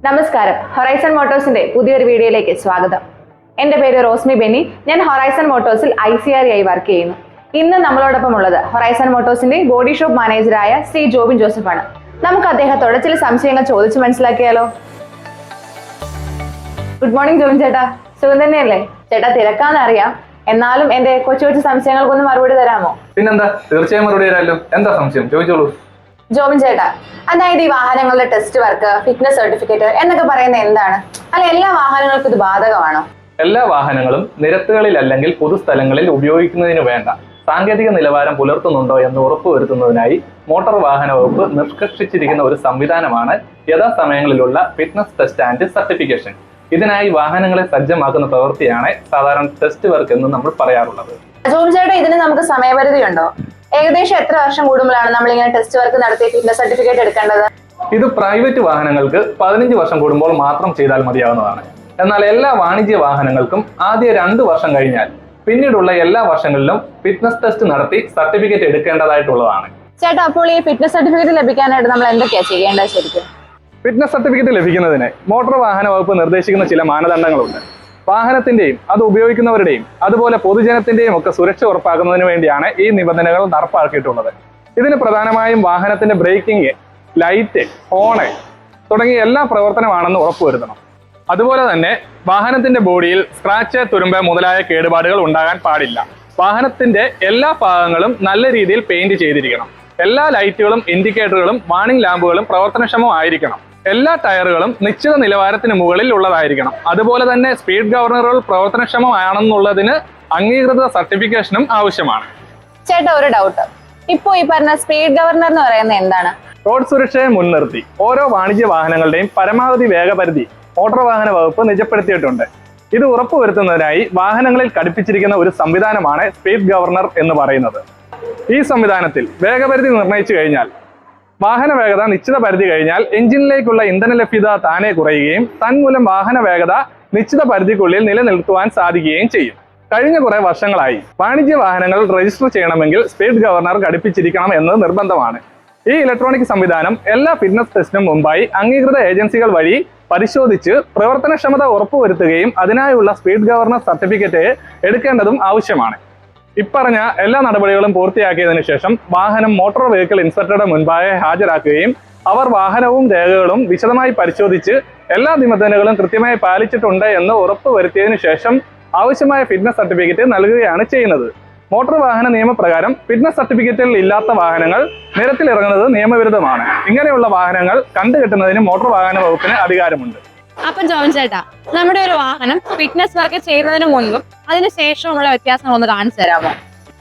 നമസ്കാരം, ഹൊറൈസൺ മോട്ടോഴ്സിന്റെ പുതിയൊരു വീഡിയോയിലേക്ക് സ്വാഗതം. എൻ്റെ പേര് റോസ്മി ബെന്നി. ഞാൻ ഹൊറൈസൺ മോട്ടോഴ്സിൽ ICR ആയി വർക്ക് ചെയ്യുന്നു. ഇന്ന് നമ്മളോടൊപ്പം ഉള്ളത് ഹൊറൈസൺ മോട്ടോഴ്സിന്റെ ബോഡി ഷോപ്പ് മാനേജറായ ശ്രീ ജോബിൻ ജോസഫാണ്. നമുക്ക് അദ്ദേഹത്തോട് ചില സംശയങ്ങൾ ചോദിച്ച് മനസ്സിലാക്കിയാലോ? ഗുഡ് മോർണിംഗ് ജോബിൻ ചേട്ടാ, സുഖം തന്നെയല്ലേ? ചേട്ടാ തിരക്കാന്നറിയാം, എന്നാലും എന്റെ കൊച്ചു കൊച്ചു സംശയങ്ങൾക്കൊന്ന് മറുപടി തരാമോ? പിന്നെന്താ, തീർച്ചയായും മറുപടി തരാമല്ലോ. എന്താ സംശയം, ചോദിച്ചോളൂ. ജോബിൻ ചേട്ടാ, അതായത് ഈ വാഹനങ്ങളുടെ ടെസ്റ്റ് വർക്ക്, ഫിറ്റ്നസ് സർട്ടിഫിക്കറ്റ് എന്നൊക്കെ പറയുന്നത് എന്താണ്? അല്ല, എല്ലാ വാഹനങ്ങൾക്കും ഇത് ബാധകമാണോ? എല്ലാ വാഹനങ്ങളും നിരത്തുകളിൽ അല്ലെങ്കിൽ പൊതുസ്ഥലങ്ങളിൽ ഉപയോഗിക്കുന്നതിന് വേണ്ട സാങ്കേതിക നിലവാരം പുലർത്തുന്നുണ്ടോ എന്ന് ഉറപ്പുവരുത്തുന്നതിനായി മോട്ടോർ വാഹന വകുപ്പ് നിഷ്കർഷിച്ചിരിക്കുന്ന ഒരു സംവിധാനമാണ് യഥാസമയങ്ങളിലുള്ള ഫിറ്റ്നസ് ടെസ്റ്റ് ആൻഡ് സർട്ടിഫിക്കേഷൻ. ഇതിനായി വാഹനങ്ങളെ സജ്ജമാക്കുന്ന പ്രവൃത്തിയാണ് സാധാരണ ടെസ്റ്റ് വർക്ക് എന്ന് നമ്മൾ പറയാറുള്ളത്. ജോബിൻ ചേട്ടാ, ഇതിന് നമുക്ക് സമയപരിധി ഉണ്ടോ? ഏകദേശം എത്ര വർഷം കൂടുമ്പോഴാണ് നമ്മൾ ഇങ്ങനെ ടെസ്റ്റ് വർക്ക് നടത്തി ഫിറ്റ്നസ് സർട്ടിഫിക്കറ്റ് എടുക്കേണ്ടത്? ഇത് പ്രൈവറ്റ് വാഹനങ്ങൾക്ക് 15 വർഷം കൂടുമ്പോൾ മാത്രം ചെയ്താൽ മതിയാവുന്നതാണ്. എന്നാൽ എല്ലാ വാണിജ്യ വാഹനങ്ങൾക്കും ആദ്യ 2 വർഷം കഴിഞ്ഞാൽ പിന്നീടുള്ള എല്ലാ വർഷങ്ങളിലും ഫിറ്റ്നസ് ടെസ്റ്റ് നടത്തി സർട്ടിഫിക്കറ്റ് എടുക്കേണ്ടതായിട്ടുള്ളതാണ്. ചേട്ടാ, അപ്പോൾ ഈ ഫിറ്റ്നസ് സർട്ടിഫിക്കറ്റ് ലഭിക്കാനായിട്ട് നമ്മൾ എന്തൊക്കെയാ ചെയ്യേണ്ടത് ശരിക്കും? ഫിറ്റ്നസ് സർട്ടിഫിക്കറ്റ് ലഭിക്കുന്നതിന് മോട്ടോർ വാഹന വകുപ്പ് നിർദ്ദേശിക്കുന്ന ചില മാനദണ്ഡങ്ങളുണ്ട്. വാഹനത്തിന്റെയും അത് ഉപയോഗിക്കുന്നവരുടെയും അതുപോലെ പൊതുജനത്തിന്റെയും ഒക്കെ സുരക്ഷ ഉറപ്പാക്കുന്നതിന് വേണ്ടിയാണ് ഈ നിബന്ധനകൾ നടപ്പാക്കിയിട്ടുള്ളത്. ഇതിന് പ്രധാനമായും വാഹനത്തിന്റെ ബ്രേക്കിംഗ്, ലൈറ്റ്, ഹോണ് തുടങ്ങിയ എല്ലാ പ്രവർത്തനമാണെന്ന് ഉറപ്പുവരുത്തണം. അതുപോലെ തന്നെ വാഹനത്തിന്റെ ബോഡിയിൽ സ്ക്രാച്ച്, തുരുമ്പ് മുതലായ കേടുപാടുകൾ ഉണ്ടാകാൻ പാടില്ല. വാഹനത്തിന്റെ എല്ലാ ഭാഗങ്ങളും നല്ല രീതിയിൽ പെയിന്റ് ചെയ്തിരിക്കണം. എല്ലാ ലൈറ്റുകളും, ഇൻഡിക്കേറ്ററുകളും, വാർണിംഗ് ലാമ്പുകളും പ്രവർത്തനക്ഷമമായിരിക്കണം. എല്ലാ ടയറുകളും നിശ്ചിത നിലവാരത്തിന് മുകളിൽ ഉള്ളതായിരിക്കണം. അതുപോലെ തന്നെ സ്പീഡ് ഗവർണറുകൾ പ്രവർത്തനക്ഷമമാണെന്നുള്ളതിന് അംഗീകൃത സർട്ടിഫിക്കേഷനും ആവശ്യമാണ്. ചേട്ടാ, ഒരു ഡൗട്ട്. ഇപ്പോ ഈ പറഞ്ഞ സ്പീഡ് ഗവർണർ എന്ന് പറയുന്നത് എന്താണ്? റോഡ് സുരക്ഷയെ മുൻനിർത്തി ഓരോ വാണിജ്യ വാഹനങ്ങളുടെയും പരമാവധി വേഗപരിധി മോട്ടോർ വാഹന വകുപ്പ് നിജപ്പെടുത്തിയിട്ടുണ്ട്. ഇത് ഉറപ്പുവരുത്തുന്നതിനായി വാഹനങ്ങളിൽ ഘടിപ്പിച്ചിരിക്കുന്ന ഒരു സംവിധാനമാണ് സ്പീഡ് ഗവർണർ എന്ന് പറയുന്നത്. ഈ സംവിധാനത്തിൽ വേഗപരിധി നിർണ്ണയിച്ചു കഴിഞ്ഞാൽ വാഹന വേഗത നിശ്ചിത പരിധി കഴിഞ്ഞാൽ എഞ്ചിനിലേക്കുള്ള ഇന്ധന ലഭ്യത താനെ കുറയുകയും തന്മൂലം വാഹന വേഗത നിശ്ചിത പരിധിക്കുള്ളിൽ നിലനിർത്തുവാൻ സാധിക്കുകയും ചെയ്യും. കഴിഞ്ഞ കുറെ വർഷങ്ങളായി വാണിജ്യ വാഹനങ്ങൾ രജിസ്റ്റർ ചെയ്യണമെങ്കിൽ സ്പീഡ് ഗവർണർ ഘടിപ്പിച്ചിരിക്കണം എന്നത് നിർബന്ധമാണ്. ഈ ഇലക്ട്രോണിക് സംവിധാനം എല്ലാ ഫിറ്റ്നസ് ടെസ്റ്റിനും മുമ്പായി അംഗീകൃത ഏജൻസികൾ വഴി പരിശോധിച്ച് പ്രവർത്തനക്ഷമത ഉറപ്പുവരുത്തുകയും അതിനായുള്ള സ്പീഡ് ഗവർണർ സർട്ടിഫിക്കറ്റ് എടുക്കേണ്ടതും ആവശ്യമാണ്. ഇപ്പറഞ്ഞ എല്ലാ നടപടികളും പൂർത്തിയാക്കിയതിനു ശേഷം വാഹനം മോട്ടോർ വെഹിക്കിൾ ഇൻസ്പെക്ടറുടെ മുൻപാകെ ഹാജരാക്കുകയും അവർ വാഹനവും രേഖകളും വിശദമായി പരിശോധിച്ച് എല്ലാ നിബന്ധനകളും കൃത്യമായി പാലിച്ചിട്ടുണ്ട് എന്ന് ഉറപ്പുവരുത്തിയതിനു ശേഷം ആവശ്യമായ ഫിറ്റ്നസ് സർട്ടിഫിക്കറ്റ് നൽകുകയാണ് ചെയ്യുന്നത്. മോട്ടോർ വാഹന നിയമപ്രകാരം ഫിറ്റ്നസ് സർട്ടിഫിക്കറ്റുകൾ ഇല്ലാത്ത വാഹനങ്ങൾ നിരത്തിലിറങ്ങുന്നത് നിയമവിരുദ്ധമാണ്. ഇങ്ങനെയുള്ള വാഹനങ്ങൾ കണ്ടുകെട്ടുന്നതിന് മോട്ടോർ വാഹന വകുപ്പിന് അധികാരമുണ്ട്. അപ്പം ജോബിൻ ചേട്ടാ, നമ്മുടെ ഒരു വാഹനം ഫിറ്റ്നസ് വർക്ക് ചെയ്യുന്നതിന് മുൻപും അതിന് ശേഷമുള്ള വ്യത്യാസങ്ങൾ ഒന്ന് കാണിച്ചു തരാമോ?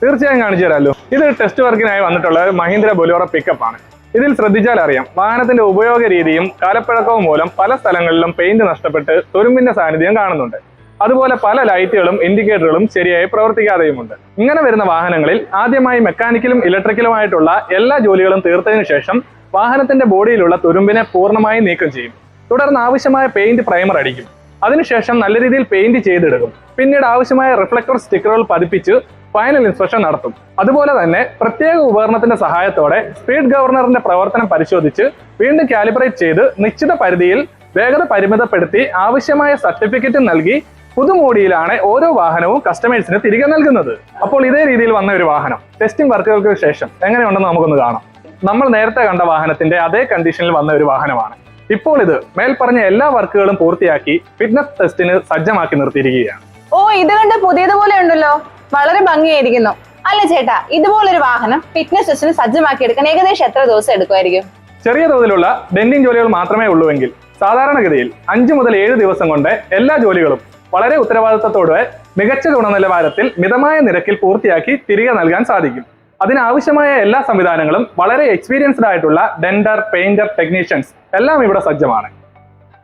തീർച്ചയായും കാണിച്ചു തരാമല്ലോ. ഇത് ടെസ്റ്റ് വർക്കിനായി വന്നിട്ടുള്ള മഹീന്ദ്ര ബൊലേറോ പിക്കപ്പ് ആണ്. ഇതിൽ ശ്രദ്ധിച്ചാൽ അറിയാം, വാഹനത്തിന്റെ ഉപയോഗ രീതിയും കാലപ്പഴക്കവും മൂലം പല സ്ഥലങ്ങളിലും പെയിന്റ് നഷ്ടപ്പെട്ട് തുരുമ്പിന്റെ സാന്നിധ്യം കാണുന്നുണ്ട്. അതുപോലെ പല ലൈറ്റുകളും ഇൻഡിക്കേറ്ററുകളും ശരിയായി പ്രവർത്തിക്കാതെയുമുണ്ട്. ഇങ്ങനെ വരുന്ന വാഹനങ്ങളിൽ ആദ്യമായി മെക്കാനിക്കലും ഇലക്ട്രിക്കലുമായിട്ടുള്ള എല്ലാ ജോലികളും തീർത്തതിനു ശേഷം വാഹനത്തിന്റെ ബോഡിയിലുള്ള തുരുമ്പിനെ പൂർണ്ണമായി നീക്കം ചെയ്യും. തുടർന്ന് ആവശ്യമായ പെയിന്റ് പ്രൈമർ അടിക്കും. അതിനുശേഷം നല്ല രീതിയിൽ പെയിന്റ് ചെയ്തെടുക്കും. പിന്നീട് ആവശ്യമായ റിഫ്ലക്ടർ സ്റ്റിക്കറുകൾ പതിപ്പിച്ച് ഫൈനൽ ഇൻസ്പെക്ഷൻ നടത്തും. അതുപോലെ തന്നെ പ്രത്യേക ഉപകരണത്തിന്റെ സഹായത്തോടെ സ്പീഡ് ഗവർണറിന്റെ പ്രവർത്തനം പരിശോധിച്ച് വീണ്ടും കാലിബ്രേറ്റ് ചെയ്ത് നിശ്ചിത പരിധിയിൽ വേഗത പരിമിതപ്പെടുത്തി ആവശ്യമായ സർട്ടിഫിക്കറ്റ് നൽകി പുതുമോടിയിലാണ് ഓരോ വാഹനവും കസ്റ്റമേഴ്സിന് തിരികെ നൽകുന്നത്. അപ്പോൾ ഇതേ രീതിയിൽ വന്ന ഒരു വാഹനം ടെസ്റ്റിംഗ് വർക്കുകൾക്ക് ശേഷം എങ്ങനെയുണ്ടെന്ന് നമുക്കൊന്ന് കാണാം. നമ്മൾ നേരത്തെ കണ്ട വാഹനത്തിന്റെ അതേ കണ്ടീഷനിൽ വന്ന ഒരു വാഹനമാണ്. ഇപ്പോൾ ഇത് മേൽപ്പറഞ്ഞ എല്ലാ വർക്കുകളും പൂർത്തിയാക്കി ഫിറ്റ്നസ് ടെസ്റ്റിന് സജ്ജമാക്കി നിർത്തിയിരിക്കുകയാണ്. ഓ, ഇത് കണ്ട് പുതിയതുപോലെ ഉണ്ടല്ലോ, വളരെ ഭംഗിയായിരിക്കുന്നു. അല്ല ചേട്ടാ, ഇതുപോലൊരു വാഹനം ഫിറ്റ്നസ് ടെസ്റ്റിന് സജ്ജമാക്കി എടുക്കാൻ ഏകദേശം എത്ര ദിവസം എടുക്കുമായിരിക്കും? ചെറിയ തോതിലുള്ള ഡെന്റിംഗ് ജോലികൾ മാത്രമേ ഉള്ളൂവെങ്കിൽ സാധാരണഗതിയിൽ 5 മുതൽ 7 ദിവസം കൊണ്ട് എല്ലാ ജോലികളും വളരെ ഉത്തരവാദിത്തത്തോടെ മികച്ച ഗുണനിലവാരത്തിൽ മിതമായ നിരക്കിൽ പൂർത്തിയാക്കി തിരികെ നൽകാൻ സാധിക്കും. അതിനാവശ്യമായ എല്ലാ സംവിധാനങ്ങളും വളരെ എക്സ്പീരിയൻസ്ഡ് ആയിട്ടുള്ള ഡെന്റർ, പെയിന്റർ, ടെക്നീഷ്യൻസ് എല്ലാം ഇവിടെ സജ്ജമാണ്.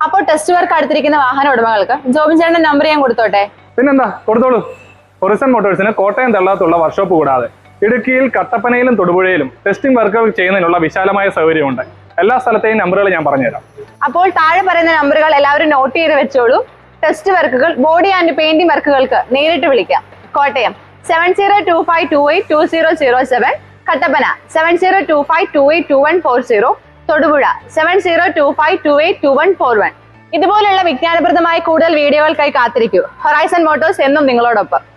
അപ്പോൾ ടെസ്റ്റ് വർക്ക് അടുത്തിരിക്കുന്ന വാഹന ഉടമകൾക്ക് ജോബിൻ ചേട്ടന്റെ നമ്പർ ഞാൻ കൊടുത്തോട്ടെ? പിന്നെന്താ, കൊടുത്തോളൂ. ഹൊറൈസൺ മോട്ടോഴ്സിന് കോട്ടയം തെള്ളാത്തുള്ള വർക്ക്ഷോപ്പ് കൂടാതെ ഇടുക്കിയിൽ കട്ടപ്പനയിലും തൊടുപുഴയിലും ടെസ്റ്റിംഗ് വർക്കുകൾ ചെയ്യുന്നതിനുള്ള വിശാലമായ സൗകര്യമുണ്ട്. എല്ലാ സ്ഥലത്തെയും നമ്പറുകൾ ഞാൻ പറഞ്ഞുതരാം. അപ്പോൾ താഴെ പറയുന്ന നമ്പറുകൾ എല്ലാവരും നോട്ട് ചെയ്ത് വെച്ചോളൂ. ടെസ്റ്റ് വർക്കുകൾ, ബോഡി ആൻഡ് പെയിന്റിംഗ് വർക്കുകൾക്ക് നേരിട്ട് വിളിക്കാം. കോട്ടയം 7025282007, കട്ടപ്പന 7025282140, തൊടുപുഴ 7025282141, ഇതുപോലുള്ള വിജ്ഞാനപ്രദമായ കൂടുതൽ വീഡിയോകൾക്കായി കാത്തിരിക്കൂ. ഹൊറൈസൺ മോട്ടോഴ്സ് എന്നും നിങ്ങളോടൊപ്പം.